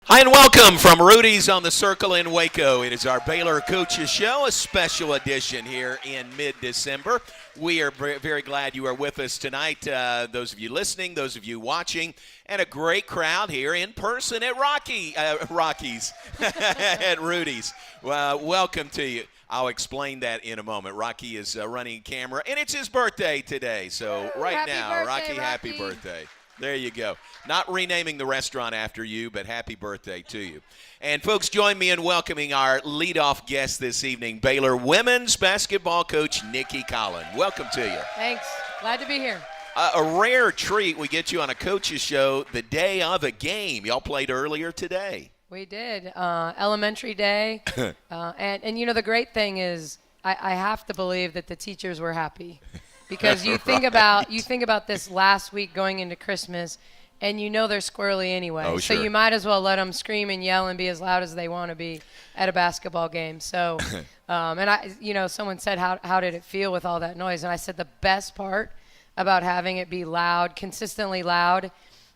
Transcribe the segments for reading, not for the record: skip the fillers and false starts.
Hi and welcome from Rudy's on the Circle in Waco. It is our Baylor Coaches Show, a special edition here in mid-December. We are very glad you are with us tonight, those of you listening, those of you watching, and a great crowd here in person at Rocky's, at Rudy's. Welcome to you. I'll explain that in a moment. Rocky is running camera, and it's his birthday today. So right now, Rocky, happy birthday. There you go. Not renaming the restaurant after you, but happy birthday to you. And folks, join me in welcoming our leadoff guest this evening, Baylor women's basketball coach Nikki Collin. Welcome to you. Thanks. Glad to be here. A rare treat. We get you on a coach's show the day of a game. Y'all played earlier today. We did. Elementary day. And you know, the great thing is I have to believe that the teachers were happy. Because you think about this last week going into Christmas, and you know they're squirrely anyway. Oh, sure. So you might as well let them scream and yell and be as loud as they want to be at a basketball game. So, someone said, how did it feel with all that noise? And I said the best part about having it be loud, consistently loud,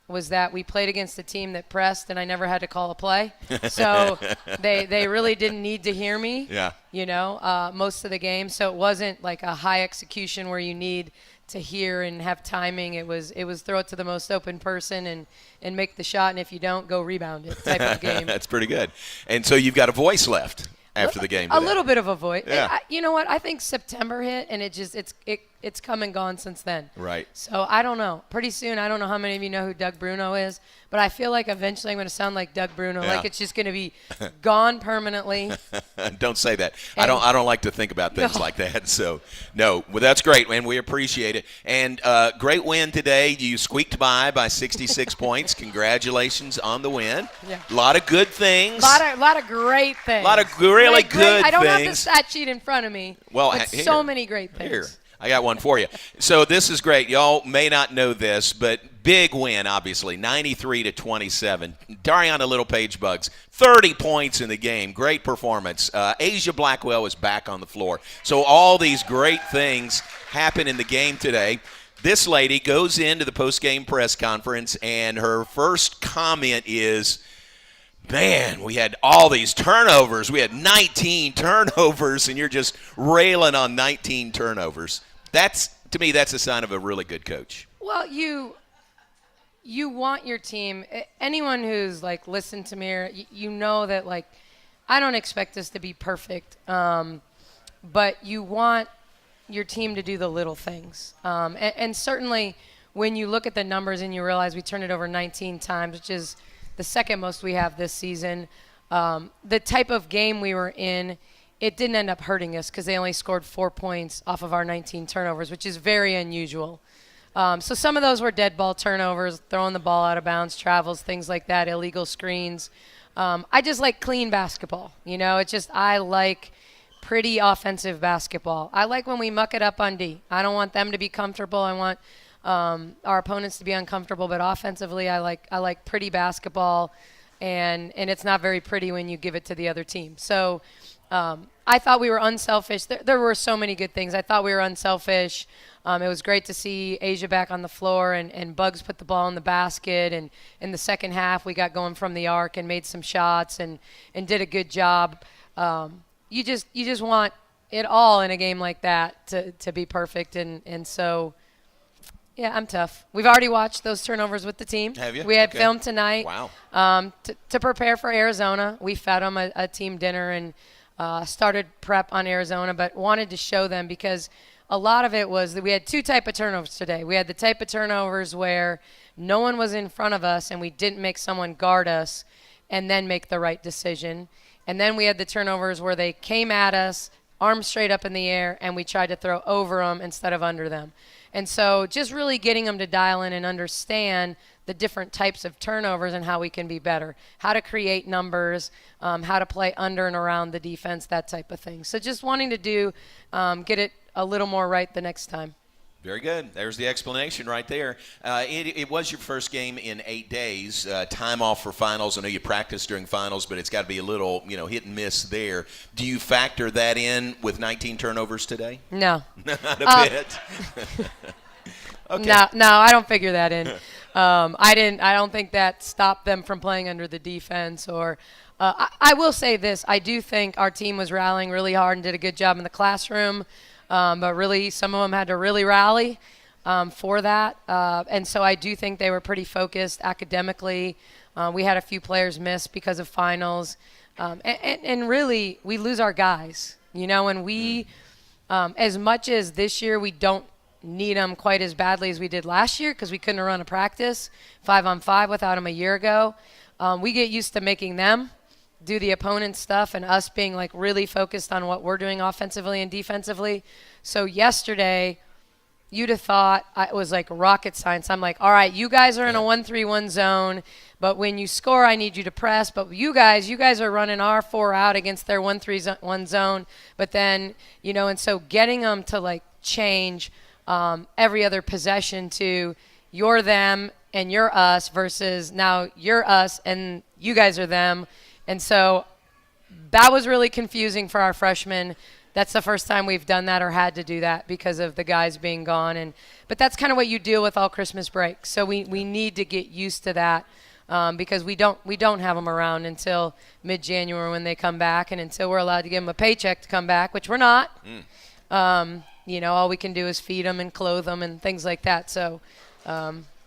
was that we played against a team that pressed, and I never had to call a play. So they really didn't need to hear me, most of the game. So it wasn't like a high execution where you need to hear and have timing. It was throw it to the most open person and make the shot, and if you don't, go rebound it type of game. That's pretty good. And so you've got a voice left after the game today. A little bit of a voice. Yeah. You know what? I think September hit, and it's come and gone since then. Right. So I don't know. Pretty soon, I don't know how many of you know who Doug Bruno is, but I feel like eventually I'm going to sound like Doug Bruno. Yeah. Like it's just going to be gone permanently. Don't say that. I don't like to think about things like that. So no, well, that's great, man. We appreciate it. And great win today. You squeaked by 66 points. Congratulations on the win. Yeah. A lot of good things. A lot of great things. A lot of really good things. I don't have the stat sheet in front of me. Well, but so many great things. Here. I got one for you. So this is great. Y'all may not know this, but big win, obviously, 93-27. Dariana Little-Page-Bugs, 30 points in the game. Great performance. Asia Blackwell is back on the floor. So all these great things happen in the game today. This lady goes into the post-game press conference, and her first comment is, man, we had all these turnovers. We had 19 turnovers, and you're just railing on 19 turnovers. To me, that's a sign of a really good coach. Well, you want your team. Anyone who's like listened to me, you know that like I don't expect us to be perfect, but you want your team to do the little things. And certainly, when you look at the numbers and you realize we turned it over 19 times, which is the second most we have this season, the type of game we were in, it didn't end up hurting us because they only scored 4 points off of our 19 turnovers, which is very unusual. So some of those were dead ball turnovers, throwing the ball out of bounds, travels, things like that, illegal screens. I just like clean basketball. I like pretty offensive basketball. I like when we muck it up on D. I don't want them to be comfortable. I want our opponents to be uncomfortable, but offensively, I like pretty basketball, and it's not very pretty when you give it to the other team. So I thought we were unselfish. There were so many good things. I thought we were unselfish. It was great to see Asia back on the floor, and Bugs put the ball in the basket. And in the second half, we got going from the arc and made some shots and did a good job. You just want it all in a game like that to be perfect, and so. Yeah, I'm tough. We've already watched those turnovers with the team. Have you? We had film tonight. Wow. To prepare for Arizona. We fed them a team dinner and started prep on Arizona, but wanted to show them because a lot of it was that we had two type of turnovers today. We had the type of turnovers where no one was in front of us and we didn't make someone guard us and then make the right decision. And then we had the turnovers where they came at us, arms straight up in the air, and we tried to throw over them instead of under them. And so just really getting them to dial in and understand the different types of turnovers and how we can be better, how to create numbers, how to play under and around the defense, that type of thing. So just wanting to get it a little more right the next time. Very good. There's the explanation right there. It was your first game in 8 days. Time off for finals. I know you practiced during finals, but it's got to be a little, hit and miss there. Do you factor that in with 19 turnovers today? No. Not a bit. Okay. No, I don't figure that in. I don't think that stopped them from playing under the defense. Or, I will say this: I do think our team was rallying really hard and did a good job in the classroom. But really, some of them had to really rally for that. And so I do think they were pretty focused academically. We had a few players miss because of finals. And really, we lose our guys, and we, as much as this year we don't need them quite as badly as we did last year because we couldn't run a practice 5-on-5 without them a year ago. We get used to making them do the opponent's stuff and us being like really focused on what we're doing offensively and defensively. So yesterday, you'd have thought it was like rocket science. I'm like, all right, you guys are in a 1-3-1 zone, but when you score, I need you to press. But you guys are running our 4 out against their 1-3-1 zone. But then, and so getting them to like change every other possession to you're them and you're us versus now you're us and you guys are them. And so that was really confusing for our freshmen. That's the first time we've done that or had to do that because of the guys being gone. But that's kind of what you deal with all Christmas break. So we need to get used to that because we don't have them around until mid-January when they come back, and until we're allowed to give them a paycheck to come back, which we're not. All we can do is feed them and clothe them and things like that. So,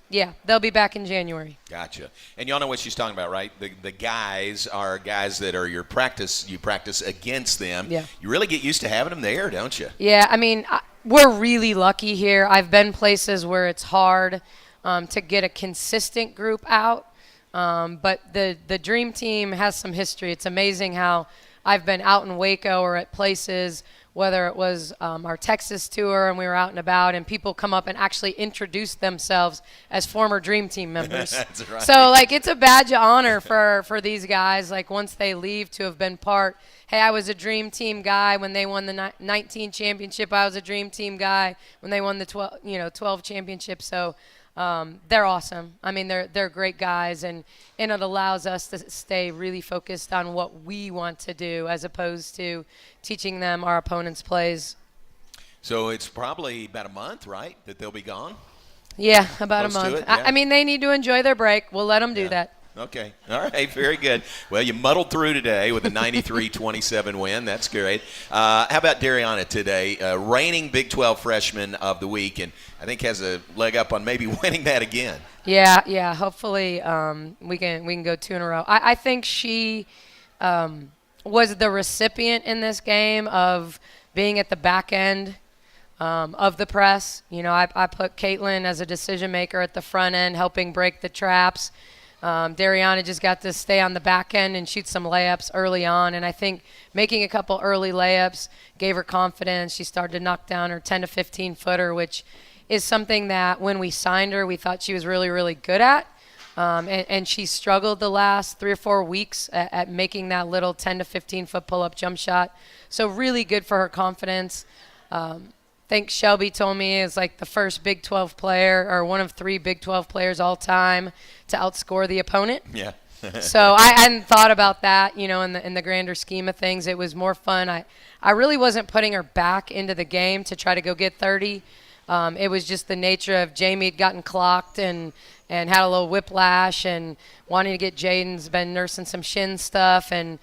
yeah, they'll be back in January. Gotcha. And y'all know what she's talking about, right? The guys are guys that are your practice. You practice against them. Yeah. You really get used to having them there, don't you? Yeah, I mean, we're really lucky here. I've been places where it's hard to get a consistent group out. But the Dream Team has some history. It's amazing how I've been out in Waco or at places, whether it was our Texas tour and we were out and about, and people come up and actually introduce themselves as former Dream Team members. That's right. So, like, it's a badge of honor for these guys, like, once they leave to have been part. Hey, I was a Dream Team guy when they won the 19 championship. I was a Dream Team guy when they won the 12 championship. So they're awesome. I mean, they're great guys, and it allows us to stay really focused on what we want to do as opposed to teaching them our opponent's plays. So it's probably about a month, right, that they'll be gone? Yeah, about Close a month. to it, yeah. I mean, they need to enjoy their break. We'll let them do that. Okay. All right. Very good. Well, you muddled through today with a 93-27 win. That's great. How about Dariana today? Reigning Big 12 freshman of the week, and I think has a leg up on maybe winning that again. Yeah. Hopefully we can go 2 in a row. I think she was the recipient in this game of being at the back end of the press. I put Caitlin as a decision maker at the front end, helping break the traps. Dariana just got to stay on the back end and shoot some layups early on, and I think making a couple early layups gave her confidence. She started to knock down her 10 to 15 footer, which is something that when we signed her, we thought she was really, really good at. And she struggled the last 3 or 4 weeks at making that little 10 to 15 foot pull-up jump shot. So really good for her confidence. I think Shelby told me is like the first Big 12 player or one of 3 Big 12 players all time to outscore the opponent. Yeah. So I hadn't thought about that, in the grander scheme of things. It was more fun. I really wasn't putting her back into the game to try to go get 30. It was just the nature of Jamie had gotten clocked and had a little whiplash and wanting to get Jaden's been nursing some shin stuff and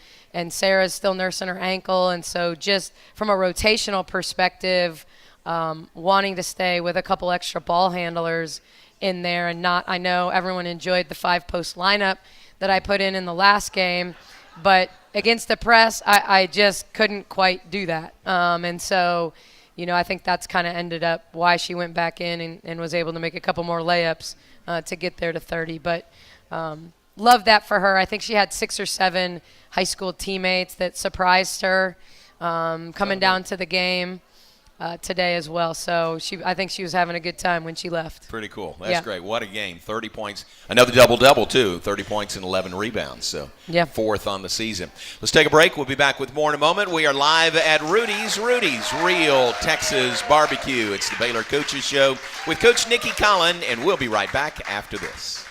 Sarah's still nursing her ankle. And so just from a rotational perspective, wanting to stay with a couple extra ball handlers in there and not, I know everyone enjoyed the 5-post lineup that I put in the last game, but against the press, I just couldn't quite do that. And so, I think that's kind of ended up why she went back in and was able to make a couple more layups to get there to 30. But love that for her. I think she had 6 or 7 high school teammates that surprised her coming down to the game today as well. So I think she was having a good time when she left. Pretty cool. That's great. What a game. 30 points. Another double-double, too. 30 points and 11 rebounds. So 4th on the season. Let's take a break. We'll be back with more in a moment. We are live at Rudy's Real Texas Barbecue. It's the Baylor Coaches Show with Coach Nikki Collin, and we'll be right back after this.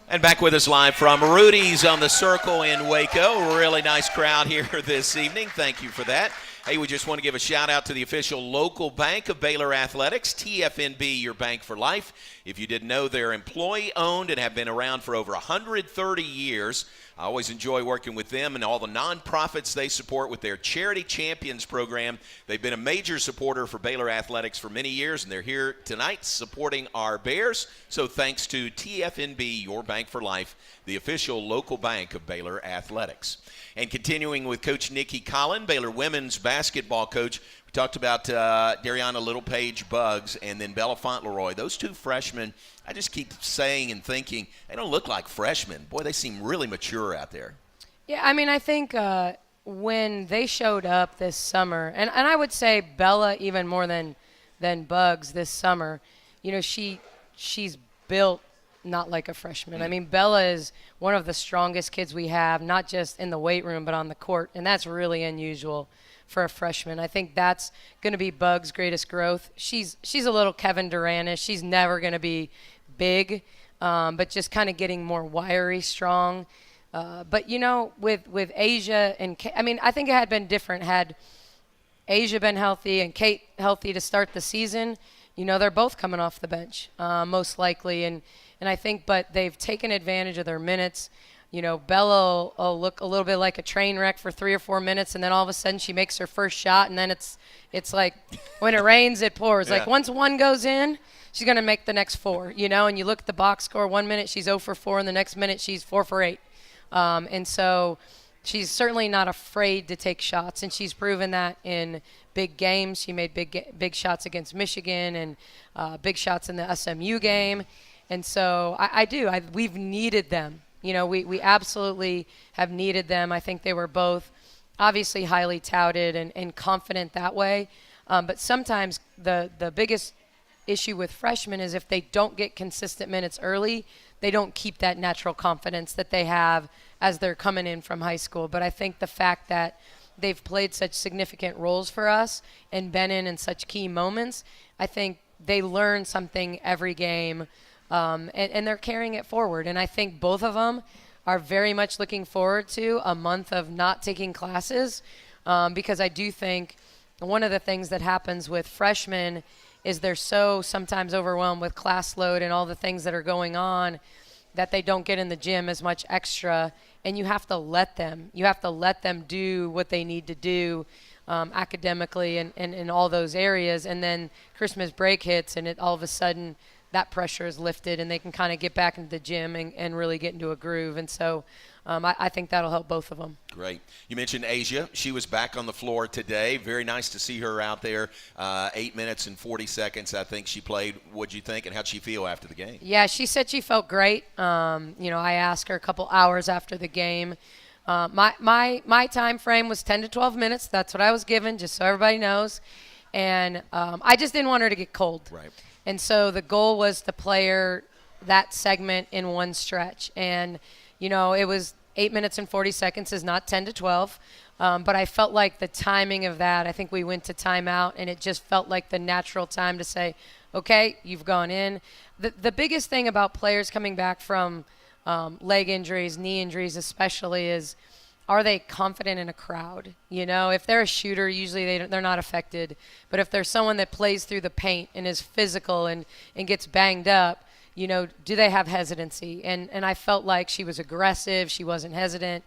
And back with us live from Rudy's on the Circle in Waco. Really nice crowd here this evening. Thank you for that. Hey, we just want to give a shout out to the official local bank of Baylor Athletics, TFNB, your bank for life. If you didn't know, they're employee-owned and have been around for over 130 years. I always enjoy working with them and all the nonprofits they support with their Charity Champions program. They've been a major supporter for Baylor Athletics for many years, and they're here tonight supporting our Bears. So thanks to TFNB, your bank for life, the official local bank of Baylor Athletics. And continuing with Coach Nikki Collin, Baylor women's basketball coach, we talked about Dariana Littlepage Buggs and then Bella Fauntleroy. Those two freshmen, I just keep saying and thinking, they don't look like freshmen. Boy, they seem really mature out there. Yeah, I mean, I think when they showed up this summer, and I would say Bella even more than Buggs this summer, you know, she's built not like a freshman. I mean, Bella is one of the strongest kids we have, not just in the weight room, but on the court, and that's really unusual for a freshman. I think that's going to be Buggs' greatest growth. She's a little Kevin Durant-ish. She's never going to be big, but just kind of getting more wiry, strong. But, you know, with Asia and Kate, I mean, I think it had been different had Asia been healthy and Kate healthy to start the season. You know, they're both coming off the bench, most likely. And I think, but they've taken advantage of their minutes. You know, Bella will look a little bit like a train wreck for 3 or 4 minutes, and then all of a sudden she makes her first shot, and then it's like when it rains, it pours. Yeah. Like once one goes in, she's going to make the next 4, you know, and you look at the box score, 1 minute she's 0 for 4, and the next minute she's 4 for 8. And so she's certainly not afraid to take shots, and she's proven that in big games. She made big shots against Michigan and big shots in the SMU game. And so we've needed them. You know, we absolutely have needed them. I think they were both obviously highly touted and confident that way. But sometimes the biggest issue with freshmen is if they don't get consistent minutes early, they don't keep that natural confidence that they have as they're coming in from high school. But I think the fact that they've played such significant roles for us and been in such key moments, I think they learn something every game. And they're carrying it forward. And I think both of them are very much looking forward to a month of not taking classes because I do think one of the things that happens with freshmen is they're so sometimes overwhelmed with class load and all the things that are going on that they don't get in the gym as much extra. And you have to let them. You have to let them do what they need to do academically and in all those areas. And then Christmas break hits and all of a sudden – that pressure is lifted and they can kind of get back into the gym and really get into a groove. And so I think that'll help both of them. Great. You mentioned Asia. She was back on the floor today. Very nice to see her out there. 8 minutes and 40 seconds, I think she played. What'd you think, and how'd she feel after the game? Yeah, she said she felt great. You know, I asked her a couple hours after the game. My time frame was 10 to 12 minutes. That's what I was given, just so everybody knows. And I just didn't want her to get cold. Right. And so the goal was to play her that segment in one stretch. And, you know, it was 8 minutes and 40 seconds is not 10 to 12. But I felt like the timing of that, I think we went to timeout, and it just felt like the natural time to say, okay, you've gone in. The biggest thing about players coming back from leg injuries, knee injuries especially, is are they confident in a crowd? You know, if they're a shooter, usually they're not affected. But if there's someone that plays through the paint and is physical and gets banged up, you know, do they have hesitancy? And I felt like she was aggressive. She wasn't hesitant.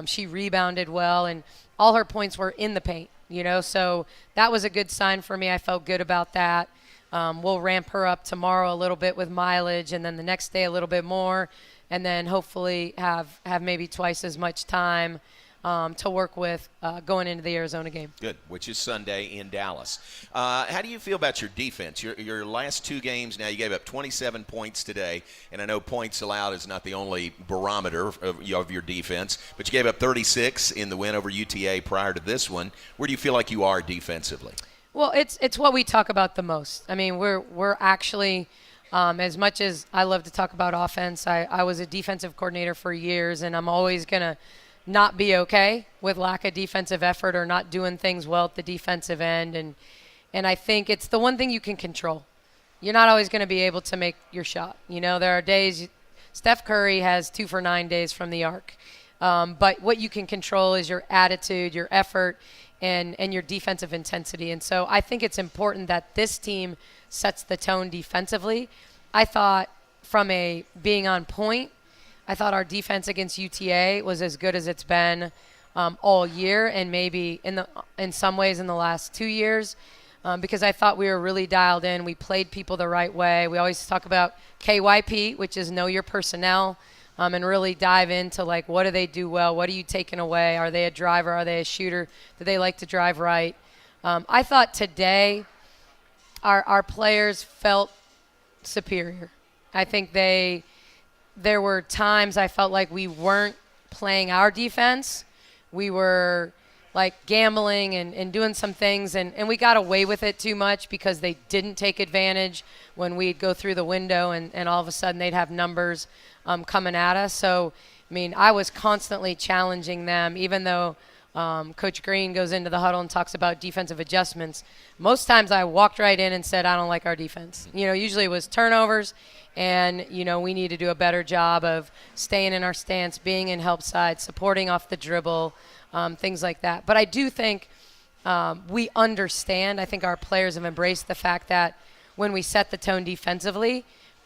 She rebounded well, and all her points were in the paint, you know. So that was a good sign for me. I felt good about that. We'll ramp her up tomorrow a little bit with mileage, and then the next day a little bit more. And then hopefully have maybe twice as much time to work with going into the Arizona game. Good, which is Sunday in Dallas. How do you feel about your defense? Your last 2 games now, you gave up 27 points today, and I know points allowed is not the only barometer of your defense, but you gave up 36 in the win over UTA prior to this one. Where do you feel like you are defensively? Well, it's what we talk about the most. I mean, we're actually – as much as I love to talk about offense, I was a defensive coordinator for years, and I'm always going to not be okay with lack of defensive effort or not doing things well at the defensive end. And I think it's the one thing you can control. You're not always going to be able to make your shot. You know, there are days Steph Curry has 2 for 9 days from the arc. But what you can control is your attitude, your effort, and your defensive intensity. And so I think it's important that this team sets the tone defensively. I thought from a being on point, I thought our defense against UTA was as good as it's been all year, and maybe in some ways in the last 2 years, because I thought we were really dialed in. We played people the right way. We always talk about KYP, which is know your personnel, and really dive into, like, what do they do well? What are you taking away? Are they a driver? Are they a shooter? Do they like to drive right? I thought today our players felt superior. I think there were times I felt like we weren't playing our defense. We were like gambling and doing some things, and we got away with it too much because they didn't take advantage when we'd go through the window and all of a sudden they'd have numbers coming at us. So, I mean, I was constantly challenging them, even though Coach Green goes into the huddle and talks about defensive adjustments. Most times I walked right in and said, I don't like our defense. Usually it was turnovers, and, we need to do a better job of staying in our stance, being in help side, supporting off the dribble, things like that. But I do think we understand. I think our players have embraced the fact that when we set the tone defensively,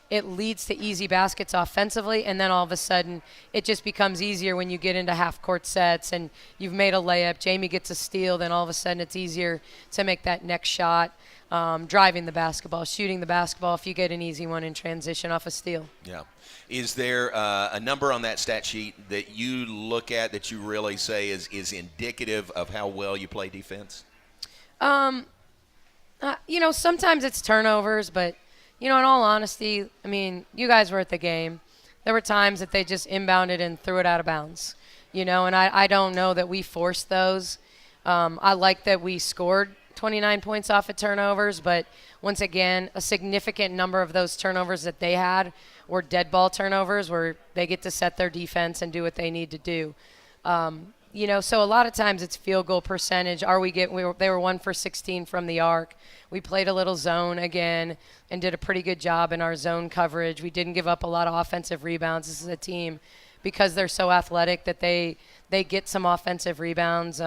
it leads to easy baskets offensively, and then all of a sudden it just becomes easier when you get into half-court sets and you've made a layup, Jamie gets a steal, then all of a sudden it's easier to make that next shot, driving the basketball, shooting the basketball if you get an easy one in transition off a steal. Yeah. Is there a number on that stat sheet that you look at that you really say is indicative of how well you play defense? Sometimes it's turnovers, but in all honesty, I mean, you guys were at the game. There were times that they just inbounded and threw it out of bounds, and I don't know that we forced those. I like that we scored 29 points off of turnovers, but once again, a significant number of those turnovers that they had were dead ball turnovers where they get to set their defense and do what they need to do. So a lot of times it's field goal percentage. They were 1 for 16 from the arc. We played a little zone again and did a pretty good job in our zone coverage. We didn't give up a lot of offensive rebounds. This is a team, because they're so athletic, that they get some offensive rebounds.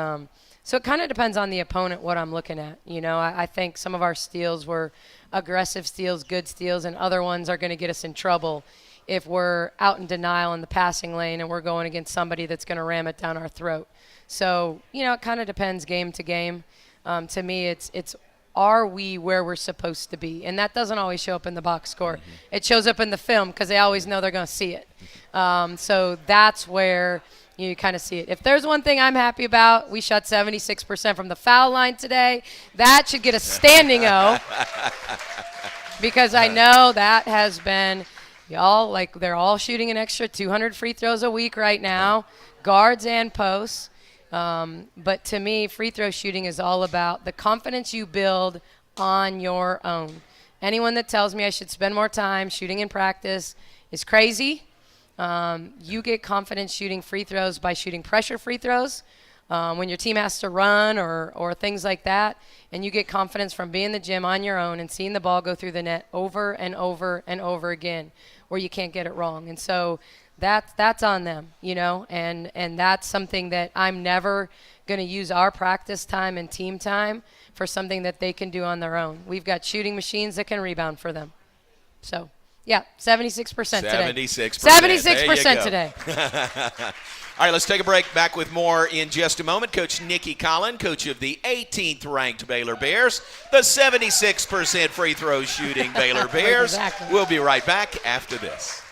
So it kind of depends on the opponent what I'm looking at. I think some of our steals were aggressive steals, good steals, and other ones are going to get us in trouble if we're out in denial in the passing lane and we're going against somebody that's going to ram it down our throat. So, it kind of depends game to game. To me, it's are we where we're supposed to be? And that doesn't always show up in the box score. Mm-hmm. It shows up in the film because they always know they're going to see it. So that's where you kind of see it. If there's one thing I'm happy about, we shot 76% from the foul line today. That should get a standing O because I know that has been – they're all shooting an extra 200 free throws a week right now, guards and posts. But to me, free throw shooting is all about the confidence you build on your own. Anyone that tells me I should spend more time shooting in practice is crazy. You get confidence shooting free throws by shooting pressure free throws when your team has to run or things like that. And you get confidence from being in the gym on your own and seeing the ball go through the net over and over and over again where you can't get it wrong. And so that's on them, and that's something that I'm never going to use our practice time and team time for something that they can do on their own. We've got shooting machines that can rebound for them. So, yeah, 76% today. 76% today. All right, let's take a break. Back with more in just a moment. Coach Nikki Collin, coach of the 18th-ranked Baylor Bears, the 76% free throw shooting Baylor Bears. Exactly. We'll be right back after this.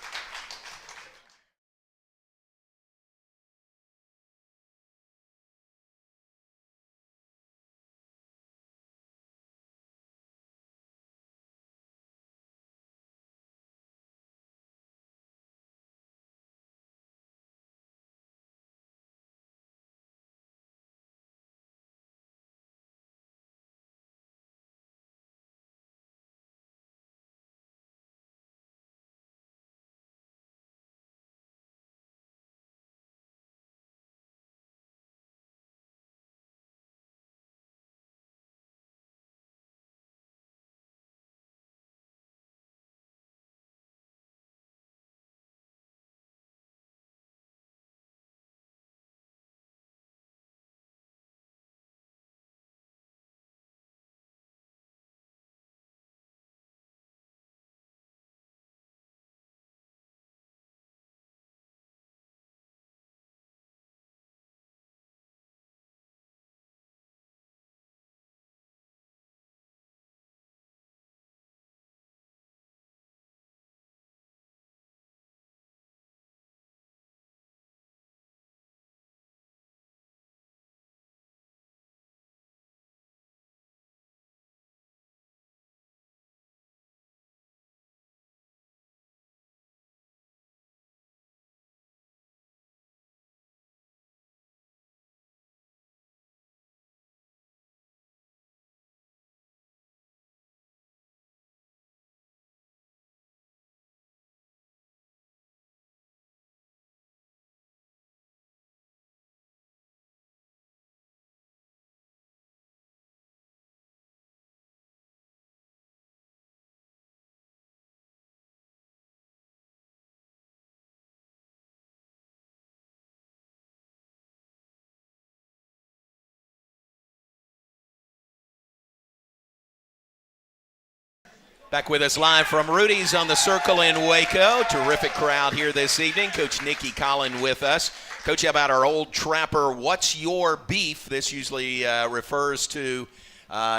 Back with us live from Rudy's on the Circle in Waco. Terrific crowd here this evening. Coach Nikki Collin with us. Coach, how about our old trapper, what's your beef? This usually refers to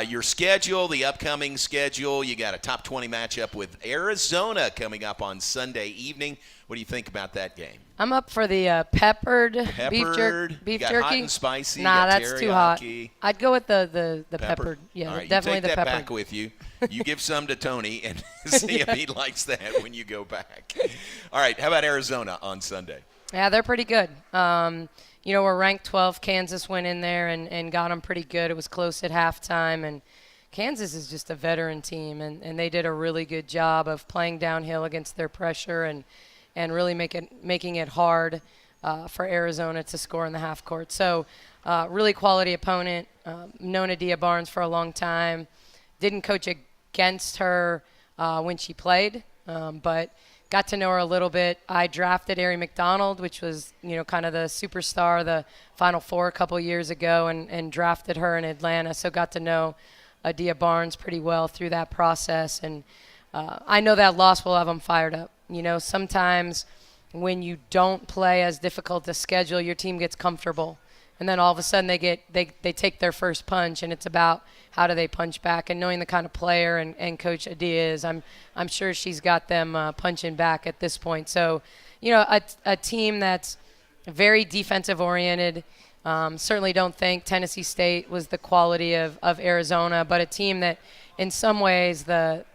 your schedule, the upcoming schedule. You got a top 20 matchup with Arizona coming up on Sunday evening. What do you think about that game? I'm up for the peppered beef you got jerky. Hot and spicy. Nah, you got that's too hot. teriyaki. I'd go with the peppered. Yeah, All right, definitely you take the that peppered. back with you. You give some to Tony and see if he likes that when you go back. All right, how about Arizona on Sunday? Yeah, they're pretty good. We're ranked 12. Kansas went in there and got them pretty good. It was close at halftime, and Kansas is just a veteran team, and they did a really good job of playing downhill against their pressure and really making it hard for Arizona to score in the half court. So really quality opponent. Known Adia Barnes for a long time. Didn't coach against her when she played, but got to know her a little bit. I drafted Ari McDonald, which was, kind of the superstar, the Final Four a couple years ago, and drafted her in Atlanta. So got to know Adia Barnes pretty well through that process. And I know that loss will have them fired up. Sometimes when you don't play as difficult a schedule, your team gets comfortable. And then all of a sudden they take their first punch, and it's about how do they punch back. And knowing the kind of player and Coach Adia is, I'm sure she's got them punching back at this point. So, a team that's very defensive oriented. Certainly don't think Tennessee State was the quality of Arizona, but a team that in some ways the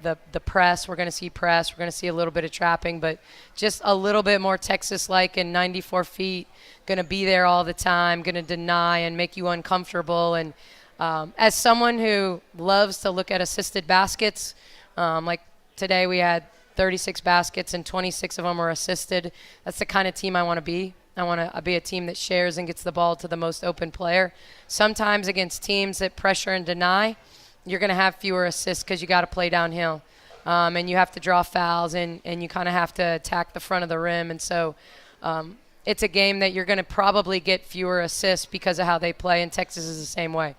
press, we're going to see press, we're going to see a little bit of trapping, but just a little bit more Texas-like and 94 feet, going to be there all the time, going to deny and make you uncomfortable. And as someone who loves to look at assisted baskets, like today we had 36 baskets and 26 of them were assisted. That's the kind of team I want to be. I want to be a team that shares and gets the ball to the most open player. Sometimes against teams that pressure and deny, you're going to have fewer assists because you got to play downhill. And you have to draw fouls, and you kind of have to attack the front of the rim. And so it's a game that you're going to probably get fewer assists because of how they play, and Texas is the same way.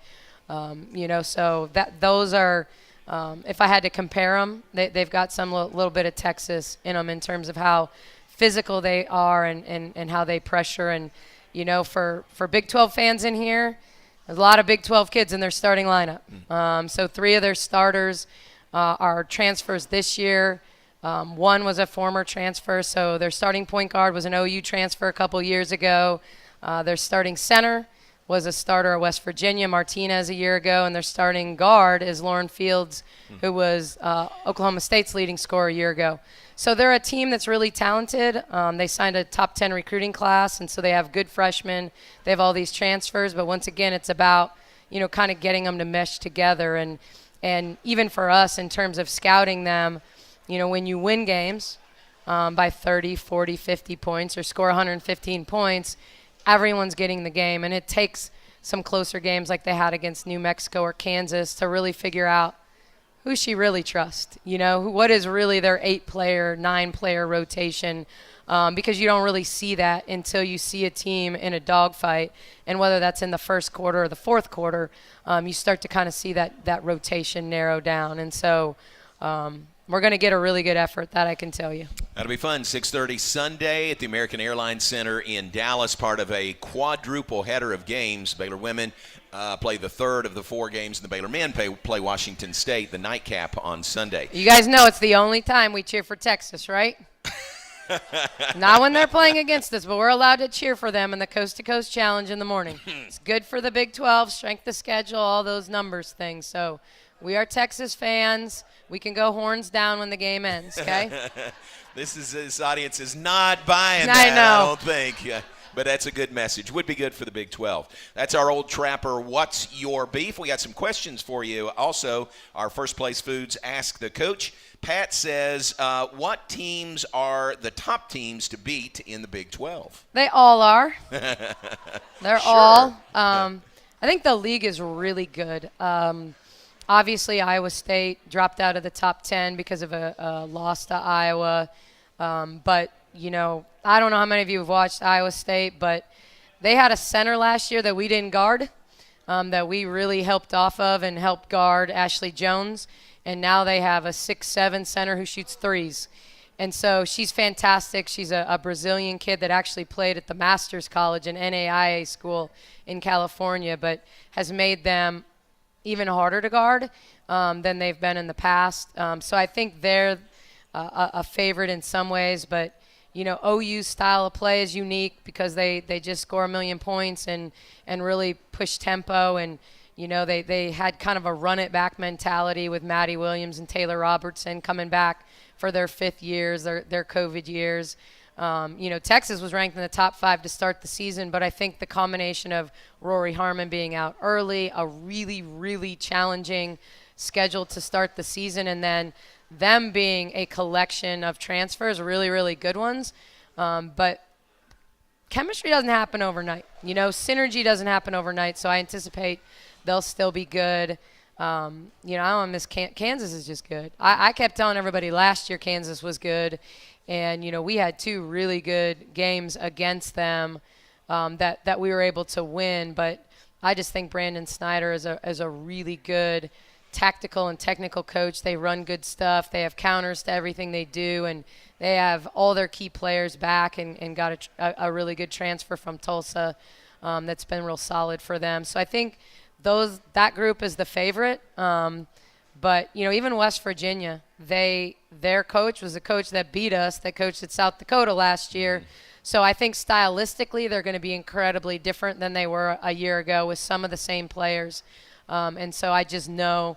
So those are, if I had to compare them, they've got some little bit of Texas in them in terms of how physical they are and how they pressure. And, for Big 12 fans in here, there's a lot of Big 12 kids in their starting lineup. So 3 of their starters are transfers this year. One was a former transfer, so their starting point guard was an OU transfer a couple years ago. Their starting center was a starter at West Virginia, Martinez, a year ago, and their starting guard is Lauren Fields, who was Oklahoma State's leading scorer a year ago. So they're a team that's really talented. They signed a top 10 recruiting class, and so they have good freshmen. They have all these transfers, but once again, it's about, kind of getting them to mesh together. And even for us in terms of scouting them, when you win games by 30, 40, 50 points or score 115 points, everyone's getting the game. And it takes some closer games like they had against New Mexico or Kansas to really figure out who she really trusts, what is really their 8-player, 9-player rotation, because you don't really see that until you see a team in a dogfight. And whether that's in the first quarter or the fourth quarter, you start to kind of see that rotation narrow down. And so we're going to get a really good effort, that I can tell you. That'll be fun. 6:30 Sunday at the American Airlines Center in Dallas, part of a quadruple header of games. Baylor women play the third of the 4 games, and the Baylor men play Washington State, the nightcap on Sunday. You guys know it's the only time we cheer for Texas, right? Not when they're playing against us, but we're allowed to cheer for them in the Coast to Coast Challenge in the morning. It's good for the Big 12, strength of schedule, all those numbers things. So we are Texas fans. We can go horns down when the game ends, okay? This audience is not buying I that, know. I don't think. But that's a good message. Would be good for the Big 12. That's our old trapper, What's Your Beef? We got some questions for you. Also, our First Place Foods Ask the Coach. Pat says, what teams are the top teams to beat in the Big 12? They all are. They're Sure. all. I think the league is really good. Obviously, Iowa State dropped out of the top 10 because of a loss to Iowa. But, I don't know how many of you have watched Iowa State, but they had a center last year that we didn't guard, that we really helped off of and helped guard Ashley Jones. and now they have a 6'7" center who shoots threes. And so she's fantastic. She's a Brazilian kid that actually played at the Masters College, an NAIA school in California, but has made them even harder to guard than they've been in the past. So I think they're a favorite in some ways, but OU's style of play is unique because they just score a million points and really push tempo, and they had kind of a run it back mentality with Maddie Williams and Taylor Robertson coming back for their fifth years, their COVID years. Texas was ranked in the top 5 to start the season, but I think the combination of Rory Harmon being out early, a really, really challenging schedule to start the season, and then them being a collection of transfers, really, really good ones. But chemistry doesn't happen overnight. Synergy doesn't happen overnight, so I anticipate they'll still be good. I don't miss Kansas is just good. I kept telling everybody last year Kansas was good, and we had 2 really good games against them that we were able to win. But I just think Brandon Snyder is a really good tactical and technical coach. They run good stuff. They have counters to everything they do, and they have all their key players back and got a really good transfer from Tulsa that's been real solid for them. So I think that group is the favorite. But even West Virginia, their coach was a coach that beat us, that coached at South Dakota last year. So I think stylistically they're going to be incredibly different than they were a year ago with some of the same players. And so I just know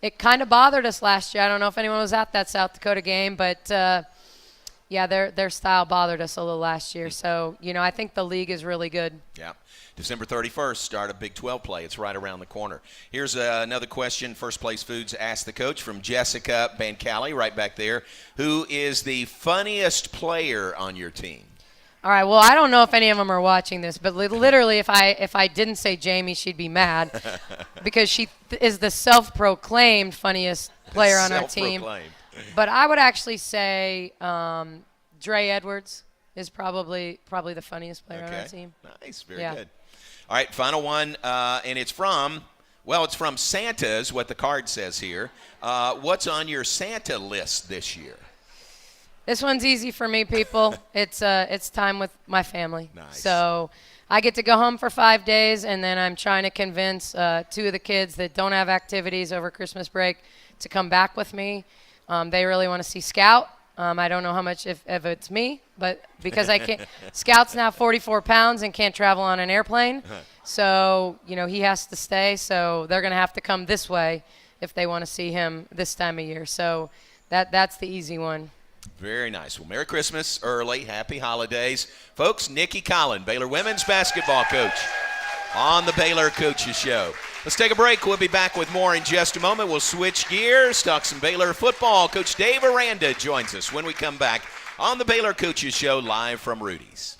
it kind of bothered us last year. I don't know if anyone was at that South Dakota game, but their style bothered us a little last year. So, I think the league is really good. Yeah. December 31st, start of Big 12 play. It's right around the corner. Here's another question First Place Foods asked the coach from Jessica Bancali right back there. Who is the funniest player on your team? All right. Well, I don't know if any of them are watching this, but literally, if I didn't say Jamie, she'd be mad because she is the self-proclaimed funniest player on our team. But I would actually say Dre Edwards is probably the funniest player on our team. Nice. Very good. All right. Final one, and it's from Santa is what the card says here. What's on your Santa list this year? This one's easy for me, people. It's time with my family. Nice. So I get to go home for 5 days, and then I'm trying to convince 2 of the kids that don't have activities over Christmas break to come back with me. They really want to see Scout. I don't know how much if it's me, but because I can't. Scout's now 44 pounds and can't travel on an airplane. So, he has to stay. So they're going to have to come this way if they want to see him this time of year. So that's the easy one. Very nice. Well, Merry Christmas early. Happy holidays. Folks, Nikki Collin, Baylor women's basketball coach on the Baylor Coaches Show. Let's take a break. We'll be back with more in just a moment. We'll switch gears, talk some Baylor football. Coach Dave Aranda joins us when we come back on the Baylor Coaches Show live from Rudy's.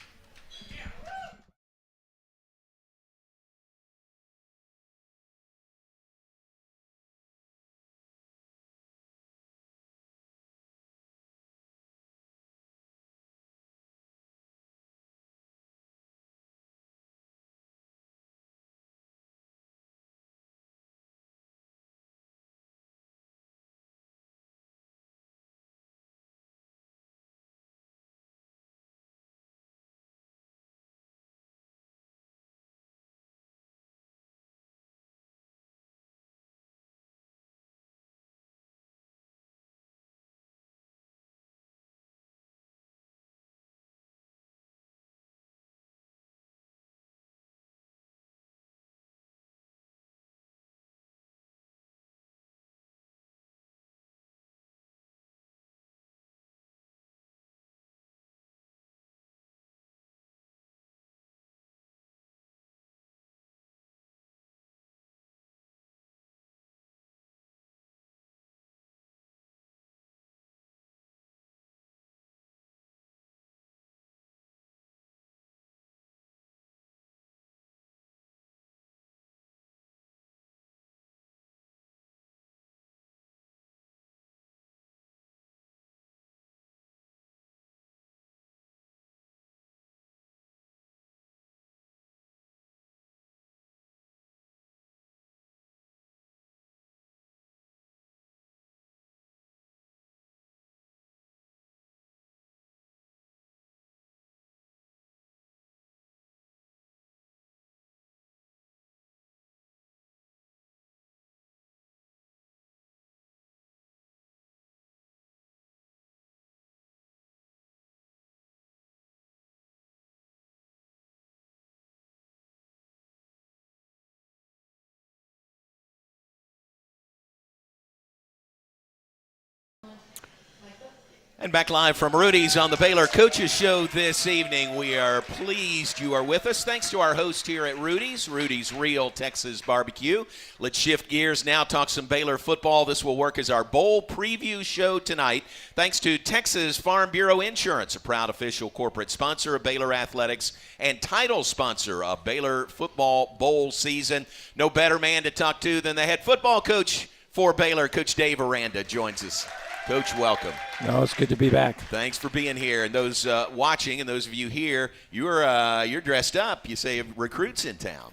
And back live from Rudy's on the Baylor Coaches Show this evening. We are pleased you are with us. Thanks to our host here at Rudy's Real Texas Barbecue. Let's shift gears now, talk some Baylor football. This will work as our bowl preview show tonight. Thanks to Texas Farm Bureau Insurance, a proud official corporate sponsor of Baylor Athletics and title sponsor of Baylor football bowl season. No better man to talk to than the head football coach for Baylor. Coach Dave Aranda joins us. Coach, welcome. No, it's good to be back. Thanks for being here. And those watching and those of you here, you're dressed up. You say recruits in town.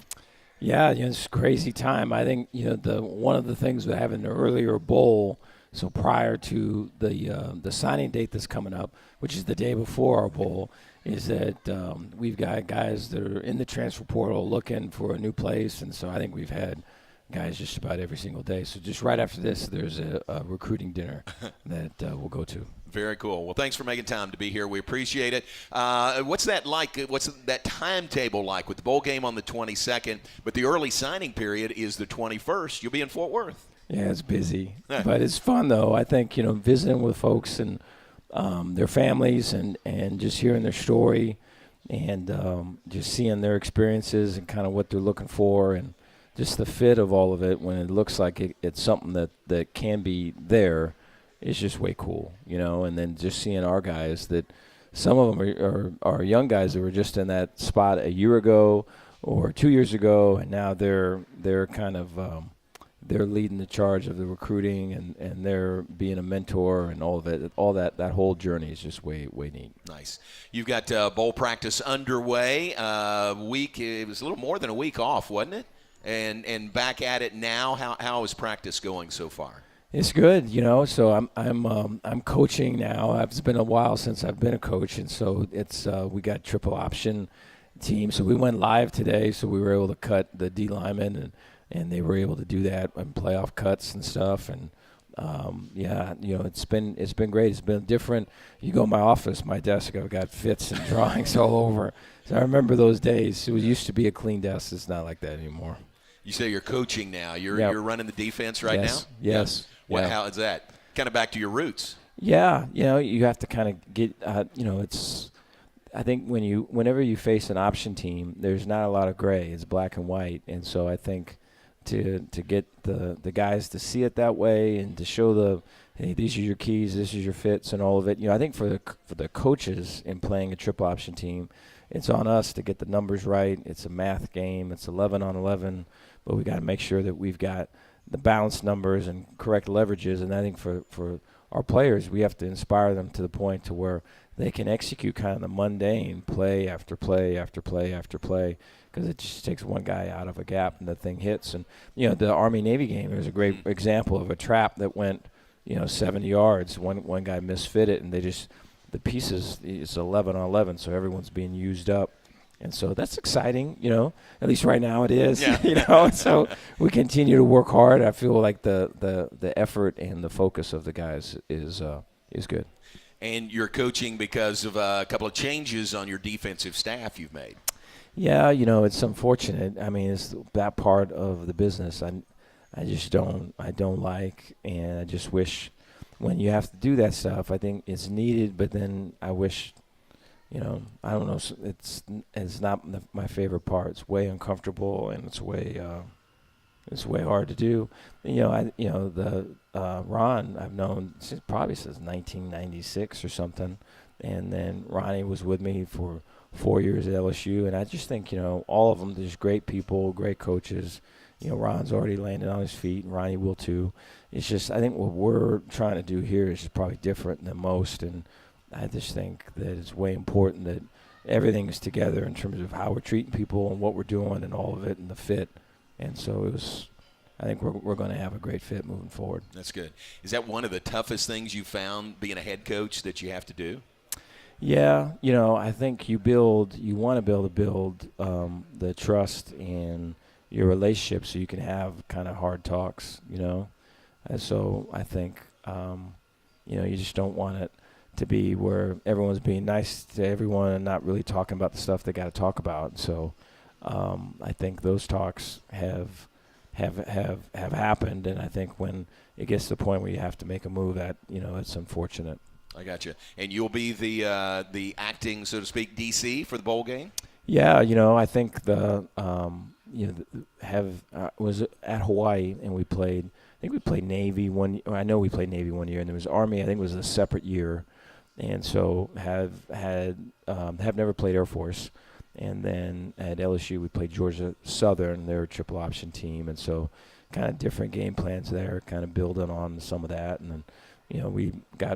Yeah, it's a crazy time. I think one of the things we have in the earlier bowl, so prior to the signing date that's coming up, which is the day before our bowl, is that we've got guys that are in the transfer portal looking for a new place, and so I think we've had guys just about every single day. So just right after this, there's a recruiting dinner that we'll go to. Very cool. Well, thanks for making time to be here. We appreciate it. What's that like? What's that timetable like with the bowl game on the 22nd, but the early signing period is the 21st? You'll be in Fort Worth. Yeah, it's busy, but it's fun though. I think visiting with folks and their families and just hearing their story and just seeing their experiences and kind of what they're looking for and just the fit of all of it when it looks like it's something that can be there is just way cool, and then just seeing our guys that some of them are young guys that were just in that spot a year ago or 2 years ago, and now they're kind of they're leading the charge of the recruiting and they're being a mentor and all of it. All that whole journey is just way neat. Nice. You've got bowl practice underway. It was a little more than a week off, wasn't it? And back at it now. How is practice going so far? It's good, So I'm coaching now. It's been a while since I've been a coach, and so it's we got triple option team. So we went live today, so we were able to cut the D linemen, and they were able to do that and playoff cuts and stuff. And it's been great. It's been different. You go to my office, my desk, I've got fits and drawings all over. So I remember those days. It used to be a clean desk. It's not like that anymore. You say you're coaching now. You're running the defense right now? Yes. Yeah. How is that? Kind of back to your roots. Yeah. You have to kind of get, it's – I think whenever you face an option team, there's not a lot of gray. It's black and white. And so I think to get the guys to see it that way and to show hey, these are your keys, this is your fits and all of it. I think for the coaches in playing a triple option team, it's on us to get the numbers right. It's a math game. It's 11 on 11. But we got to make sure that we've got the balanced numbers and correct leverages. And I think for our players, we have to inspire them to the point to where they can execute kind of the mundane play after play after play after play, because it just takes one guy out of a gap and the thing hits. And, the Army-Navy game, there's a great example of a trap that went, 70 yards. One guy misfit it, and the pieces, it's 11 on 11, so everyone's being used up. And so that's exciting, at least right now it is, yeah. So we continue to work hard. I feel like the effort and the focus of the guys is good. And you're coaching because of a couple of changes on your defensive staff you've made. Yeah, it's unfortunate. I mean, it's that part of the business I just don't like, and I just wish when you have to do that stuff, I think it's needed, but then I wish – I don't know. It's not my favorite part. It's way uncomfortable and it's way hard to do. Ron I've known probably since 1996 or something, and then Ronnie was with me for 4 years at LSU, and I just think all of them, there's great people, great coaches. Ron's already landed on his feet, and Ronnie will too. It's just I think what we're trying to do here is probably different than most, and I just think that it's way important that everything is together in terms of how we're treating people and what we're doing and all of it and the fit. And so I think we're going to have a great fit moving forward. That's good. Is that one of the toughest things you found being a head coach that you have to do? Yeah. I think you want to be able to build the trust and your relationship so you can have kind of hard talks, And so I think, you just don't want it to be where everyone's being nice to everyone and not really talking about the stuff they got to talk about. So I think those talks have happened, and I think when it gets to the point where you have to make a move, that it's unfortunate. I got you. And you'll be the acting, so to speak, DC for the bowl game? Yeah, I think was at Hawaii and we played. I think we played Navy one. I know we played Navy one year, and there was Army. I think it was a separate year, and so have never played Air Force. And then at LSU we played Georgia Southern. They're a triple option team, and so kind of different game plans there, kind of building on some of that. And then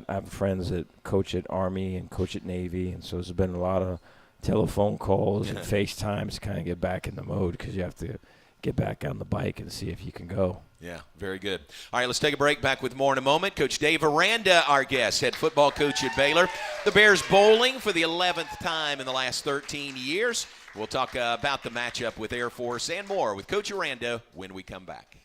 I have friends that coach at Army and coach at Navy, and so there's been a lot of telephone calls and FaceTimes to kind of get back in the mode because you have to get back on the bike and see if you can go. Yeah, very good. All right, let's take a break. Back with more in a moment. Coach Dave Aranda, our guest, head football coach at Baylor. The Bears bowling for the 11th time in the last 13 years. We'll talk about the matchup with Air Force and more with Coach Aranda when we come back.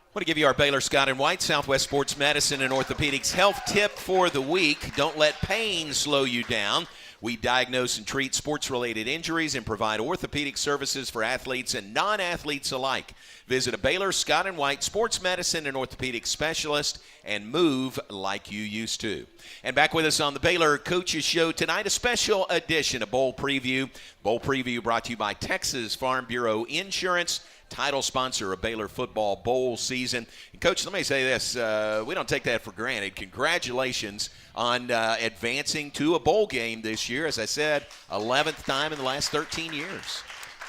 I want to give you our Baylor Scott and White Southwest Sports Medicine and Orthopedics health tip for the week. Don't let pain slow you down. We diagnose and treat sports-related injuries and provide orthopedic services for athletes and non-athletes alike. Visit a Baylor Scott and White Sports Medicine and Orthopedic specialist and move like you used to. And back with us on the Baylor Coaches Show tonight, a special edition of Bowl Preview. Bowl Preview brought to you by Texas Farm Bureau Insurance, title sponsor of Baylor football bowl season. And Coach, let me say this. We don't take that for granted. Congratulations on advancing to a bowl game this year. As I said, 11th time in the last 13 years.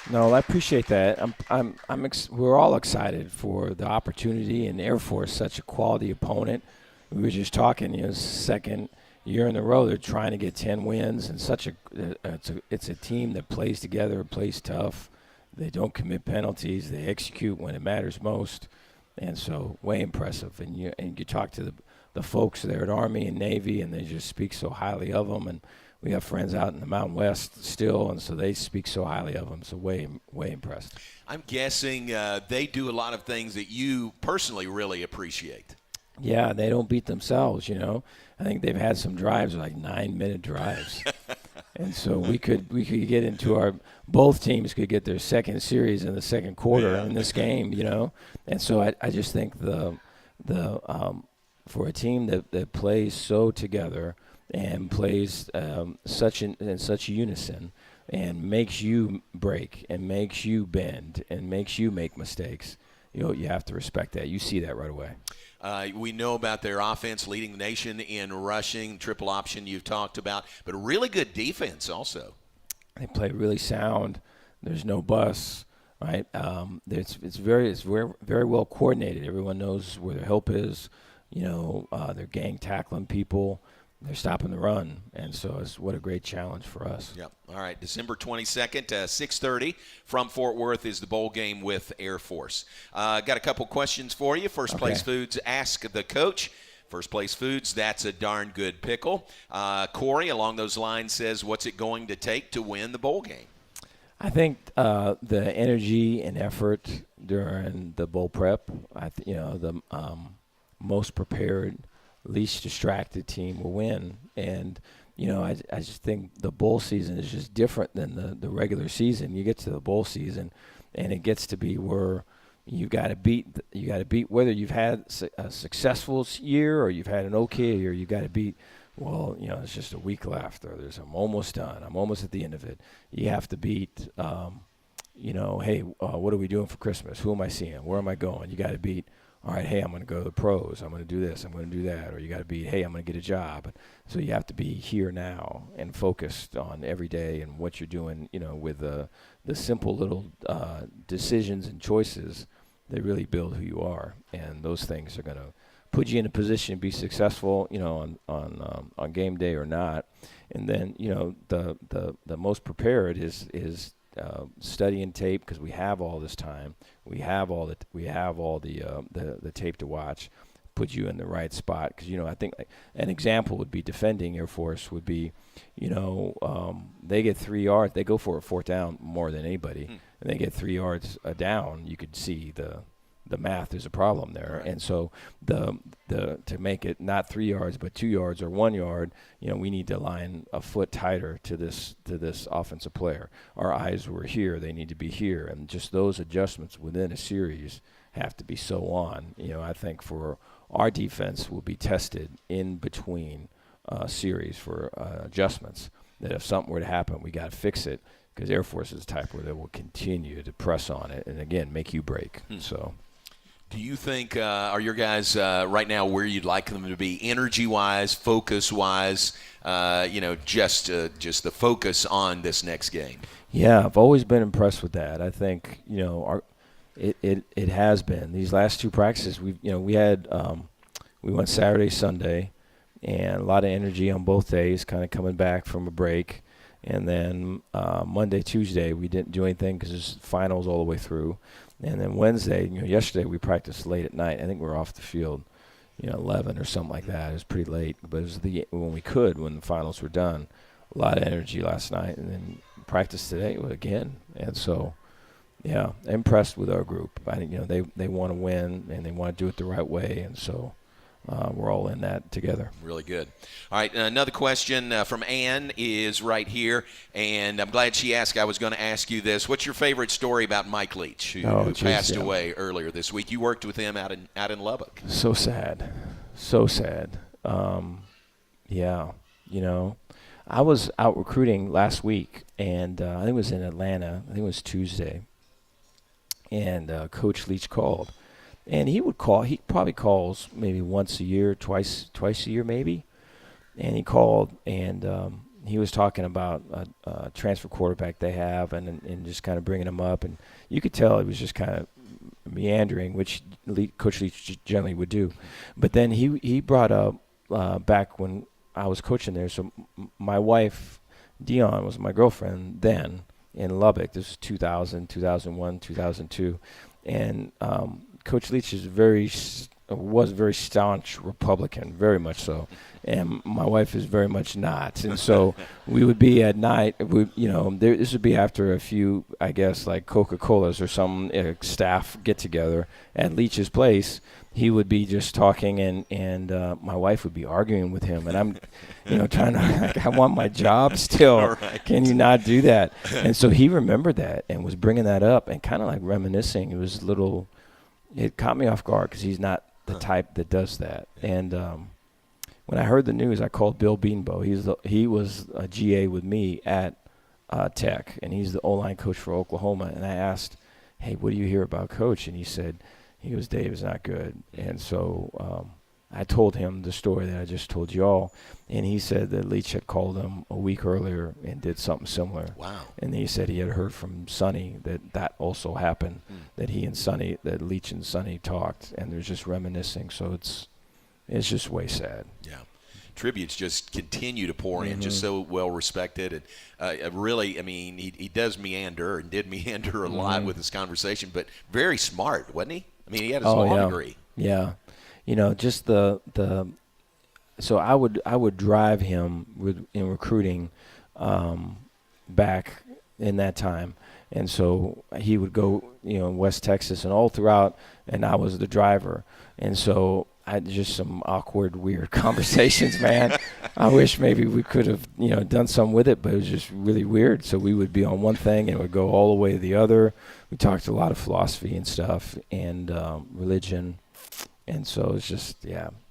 No, I appreciate that. We're all excited for the opportunity, and Air Force, such a quality opponent. We were just talking, second year in a row they're trying to get 10 wins, and it's a team that plays together, plays tough. They don't commit penalties. They execute when it matters most, and so way impressive. And you talk to the folks there at Army and Navy, and they just speak so highly of them. And we have friends out in the Mountain West still, and so they speak so highly of them. So way impressed. I'm guessing they do a lot of things that you personally really appreciate. Yeah, they don't beat themselves. I think they've had some drives like 9-minute drives. And so we could get into both teams could get their second series in the second quarter in this game, And so I just think the for a team that plays so together and plays in such unison and makes you break and makes you bend and makes you make mistakes, you have to respect that. You see that right away. We know about their offense leading the nation in rushing, triple option you've talked about, but a really good defense also. They play really sound. There's no bus, right? It's very very well coordinated. Everyone knows where their help is. They're gang tackling people. They're stopping the run, and so it's what a great challenge for us. Yep. All right, December 22nd, 6:30 from Fort Worth is the bowl game with Air Force. Got a couple questions for you. First Place Foods, ask the coach. First Place Foods, that's a darn good pickle. Corey, along those lines, says, what's it going to take to win the bowl game? I think the energy and effort during the bowl prep, the most prepared, least distracted team will win. And, I just think the bowl season is just different than the regular season. You get to the bowl season, and it gets to be where you got to beat whether you've had a successful year or you've had an okay year. You got to beat. Well, it's just a week left, or I'm almost done. I'm almost at the end of it. You have to beat. Hey, what are we doing for Christmas? Who am I seeing? Where am I going? You got to beat. All right, hey, I'm going to go to the pros. I'm going to do this. I'm going to do that. Or you got to be, hey, I'm going to get a job. So you have to be here now and focused on every day and what you're doing, with the simple little decisions and choices that really build who you are. And those things are going to put you in a position to be successful, on game day or not. And then, the most prepared is studying tape, because we have all this time. We have all the tape to watch. Put you in the right spot, because I think an example would be defending Air Force would be, they get 3 yards, they go for a fourth down more than anybody, and they get 3 yards down. You could see the math. There's a problem there, and so the to make it not 3 yards but 2 yards or 1 yard, we need to line a foot tighter to this offensive player. Our eyes were here; they need to be here, and just those adjustments within a series have to be so on. I think for our defense will be tested in between series for adjustments. That if something were to happen, we got to fix it, because Air Force is the type where they will continue to press on it and again make you break. So. Do you think are your guys right now where you'd like them to be, energy-wise, focus-wise? Just the focus on this next game. Yeah, I've always been impressed with that. I think it has been these last two practices. We went Saturday, Sunday, and a lot of energy on both days, kind of coming back from a break. And then Monday, Tuesday, we didn't do anything because there's finals all the way through. And then Wednesday, yesterday we practiced late at night. I think we were off the field, 11 or something like that. It was pretty late, but it was when the finals were done. A lot of energy last night, and then practice today again. And so, yeah, impressed with our group. I think they want to win and they want to do it the right way, and so. We're all in that together. Really good. All right, another question from Ann is right here, and I'm glad she asked. I was going to ask you this. What's your favorite story about Mike Leach, who passed away earlier this week? You worked with him out in Lubbock. So sad. So sad. Yeah, I was out recruiting last week, and I think it was in Atlanta. I think it was Tuesday, and Coach Leach called. And he probably calls maybe once a year, twice a year maybe. And he called, and he was talking about a transfer quarterback they have and just kind of bringing him up. And you could tell he was just kind of meandering, which Coach Leach generally would do. But then he brought up back when I was coaching there. So my wife, Dion, was my girlfriend then in Lubbock. This was 2000, 2001, 2002. And Coach Leach was a very staunch Republican, very much so, and my wife is very much not. And so we would be at night. This would be after a few, I guess, like Coca-Colas or some staff get together at Leach's place. He would be just talking, and my wife would be arguing with him, and I'm, trying to. I want my job still. Right. Can you not do that? And so he remembered that and was bringing that up and kind of like reminiscing. It was a little. It caught me off guard because he's not the type that does that. And when I heard the news, I called Bill Beanbo. He was a GA with me at Tech, and he's the O-line coach for Oklahoma. And I asked, hey, what do you hear about Coach? And he said, Dave is not good. And so I told him the story that I just told y'all, and he said that Leach had called him a week earlier and did something similar. Wow. And he said he had heard from Sonny that also happened, that he and Sonny, that Leach and Sonny talked, and they're just reminiscing. So it's just way sad. Yeah. Tributes just continue to pour in, just so well respected. And really, I mean, he does meander and did meander a lot with his conversation, but very smart, wasn't he? I mean, he had his law degree. Yeah. You know, just so I would drive him in recruiting back in that time. And so he would go, in West Texas and all throughout, and I was the driver. And so I just some awkward, weird conversations, man. I wish maybe we could have, done something with it, but it was just really weird. So we would be on one thing and it would go all the way to the other. We talked a lot of philosophy and stuff and religion. And so it's just,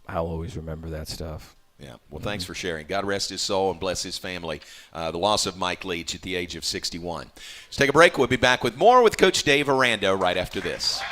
I'll always remember that stuff. Yeah. Well, thanks for sharing. God rest his soul and bless his family. The loss of Mike Leach at the age of 61. Let's take a break. We'll be back with more with Coach Dave Aranda right after this.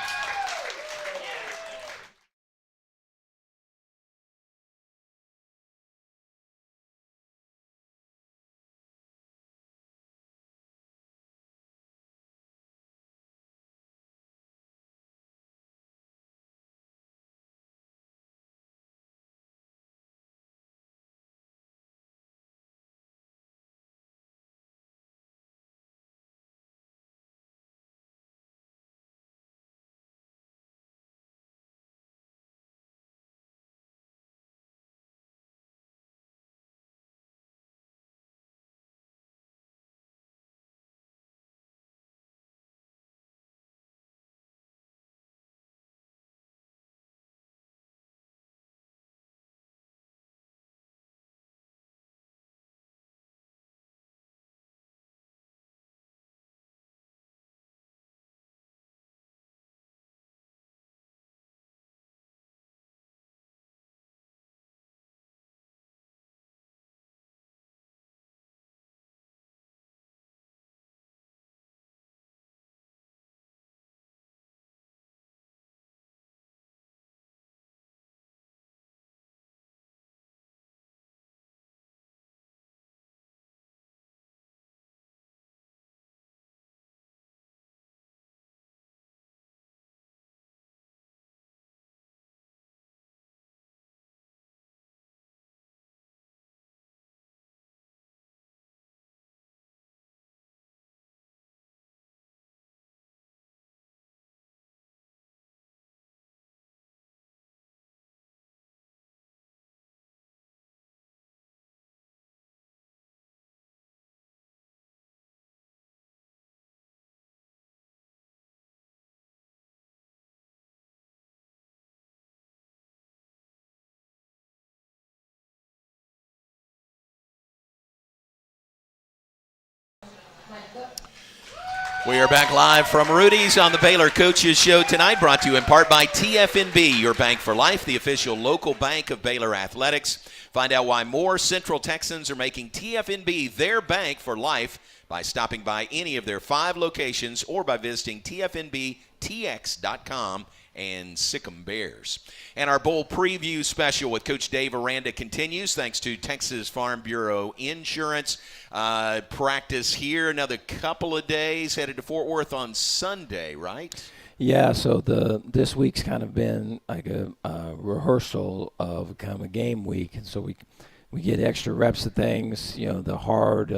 We are back live from Rudy's on the Baylor Coaches Show tonight, brought to you in part by TFNB, your bank for life, the official local bank of Baylor Athletics. Find out why more Central Texans are making TFNB their bank for life by stopping by any of their 5 locations or by visiting tfnbtx.com and Sikkim Bears. And our bowl preview special with Coach Dave Aranda continues thanks to Texas Farm Bureau Insurance. Practice here another couple of days, headed to Fort Worth on Sunday, right? Yeah, so this week's kind of been like a rehearsal of kind of a game week, and so we get extra reps of things, the hard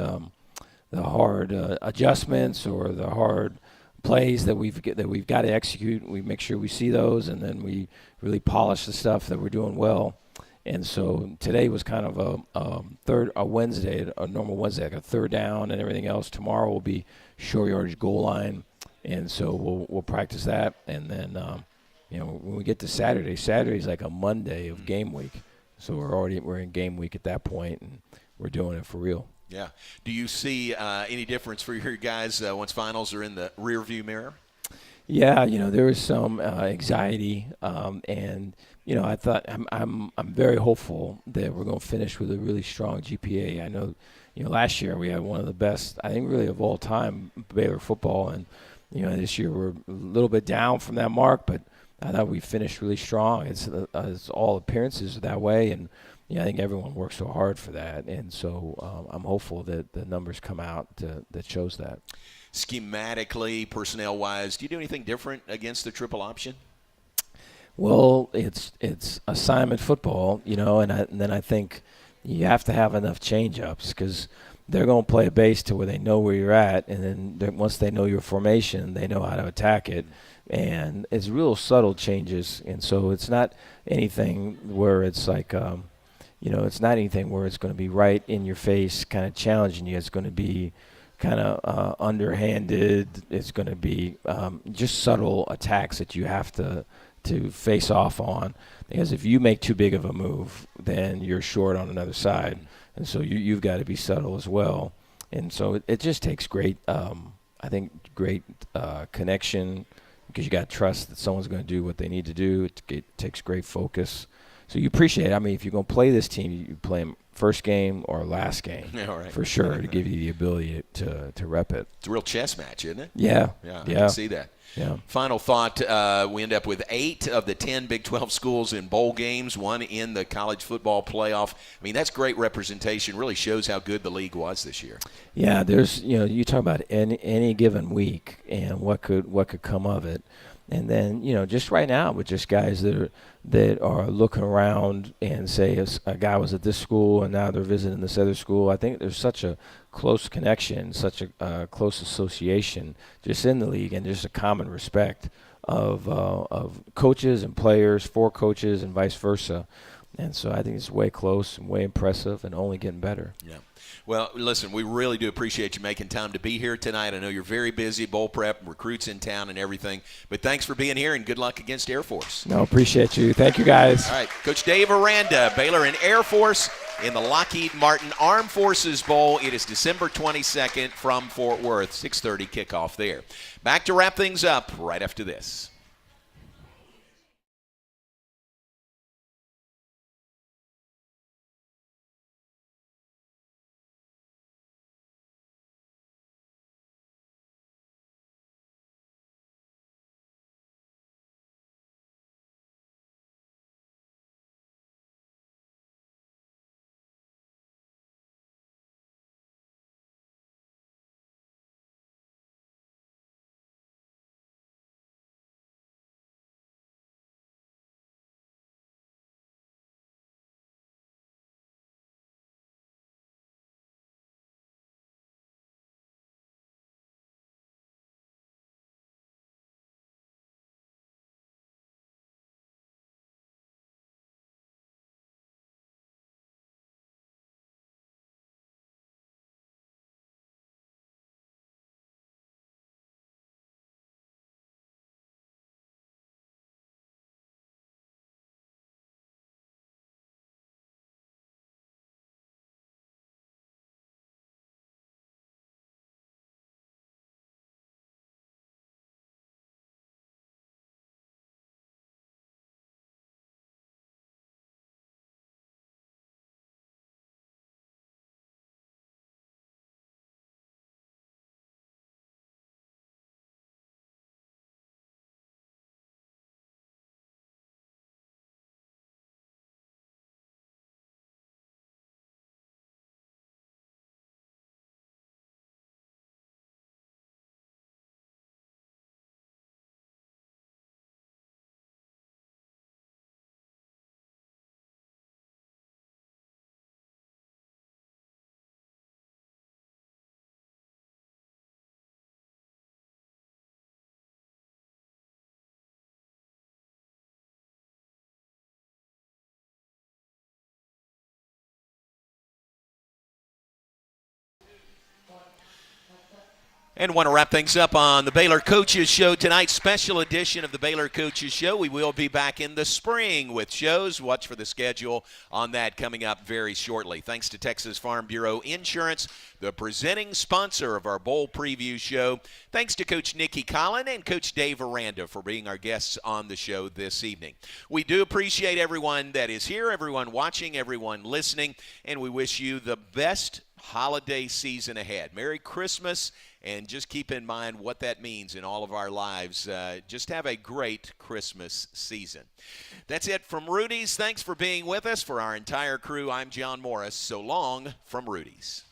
adjustments or the hard plays that we've got to execute. We make sure we see those, and then we really polish the stuff that we're doing well. And so today was kind of a Wednesday, a normal Wednesday, like a third down and everything else. Tomorrow will be short yardage goal line, and so we'll practice that. And then when we get to Saturday's like a Monday of game week. So we're in game week at that point, and we're doing it for real. Yeah. Do you see any difference for your guys once finals are in the rearview mirror? Yeah, there was some anxiety, and I thought I'm very hopeful that we're going to finish with a really strong GPA. I know, last year we had one of the best, I think, really of all time Baylor football, and this year we're a little bit down from that mark, but I thought we finished really strong. It's all appearances that way, and I think everyone works so hard for that. And so I'm hopeful that the numbers come out that shows that. Schematically, personnel-wise, do you do anything different against the triple option? Well, it's assignment football, and then I think you have to have enough change-ups because they're going to play a base to where they know where you're at, and then once they know your formation, they know how to attack it. And it's real subtle changes, and so it's not anything where it's like, it's not anything where it's going to be right in your face, kind of challenging you. It's going to be kind of underhanded. It's going to be just subtle attacks that you have to face off on, because if you make too big of a move, then you're short on another side, and so you've got to be subtle as well. And so it just takes great connection, because you got to trust that someone's going to do what they need to do. It takes great focus. So you appreciate it. I mean, if you're going to play this team, you play them first game or last game, for sure, to give you the ability to rep it. It's a real chess match, isn't it? Yeah. I can see that. Yeah. Final thought, we end up with 8 of the 10 Big 12 schools in bowl games, 1 in the college football playoff. I mean, that's great representation. Really shows how good the league was this year. Yeah, there's, you talk about any given week and what could come of it. And then, just right now with just guys that are looking around and say a guy was at this school and now they're visiting this other school. I think there's such a close connection, such a close association just in the league, and just a common respect of coaches and players for coaches and vice versa. And so I think it's way close and way impressive and only getting better. Yeah. Well, listen, we really do appreciate you making time to be here tonight. I know you're very busy, bowl prep, recruits in town and everything. But thanks for being here, and good luck against Air Force. No, appreciate you. Thank you, guys. All right, Coach Dave Aranda, Baylor and Air Force in the Lockheed Martin Armed Forces Bowl. It is December 22nd from Fort Worth, 6:30 kickoff there. Back to wrap things up right after this. And want to wrap things up on the Baylor Coaches Show tonight. Special edition of the Baylor Coaches Show. We will be back in the spring with shows. Watch for the schedule on that coming up very shortly. Thanks to Texas Farm Bureau Insurance, the presenting sponsor of our bowl preview show. Thanks to Coach Nikki Collin and Coach Dave Aranda for being our guests on the show this evening. We do appreciate everyone that is here, everyone watching, everyone listening, and we wish you the best holiday season ahead. Merry Christmas, and just keep in mind what that means in all of our lives. Just have a great Christmas season. That's it from Rudy's. Thanks for being with us. For our entire crew, I'm John Morris. So long from Rudy's.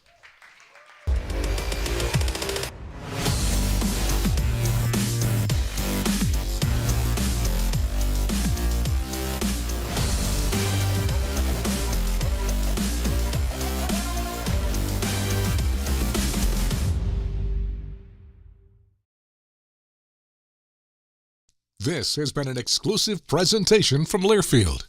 This has been an exclusive presentation from Learfield.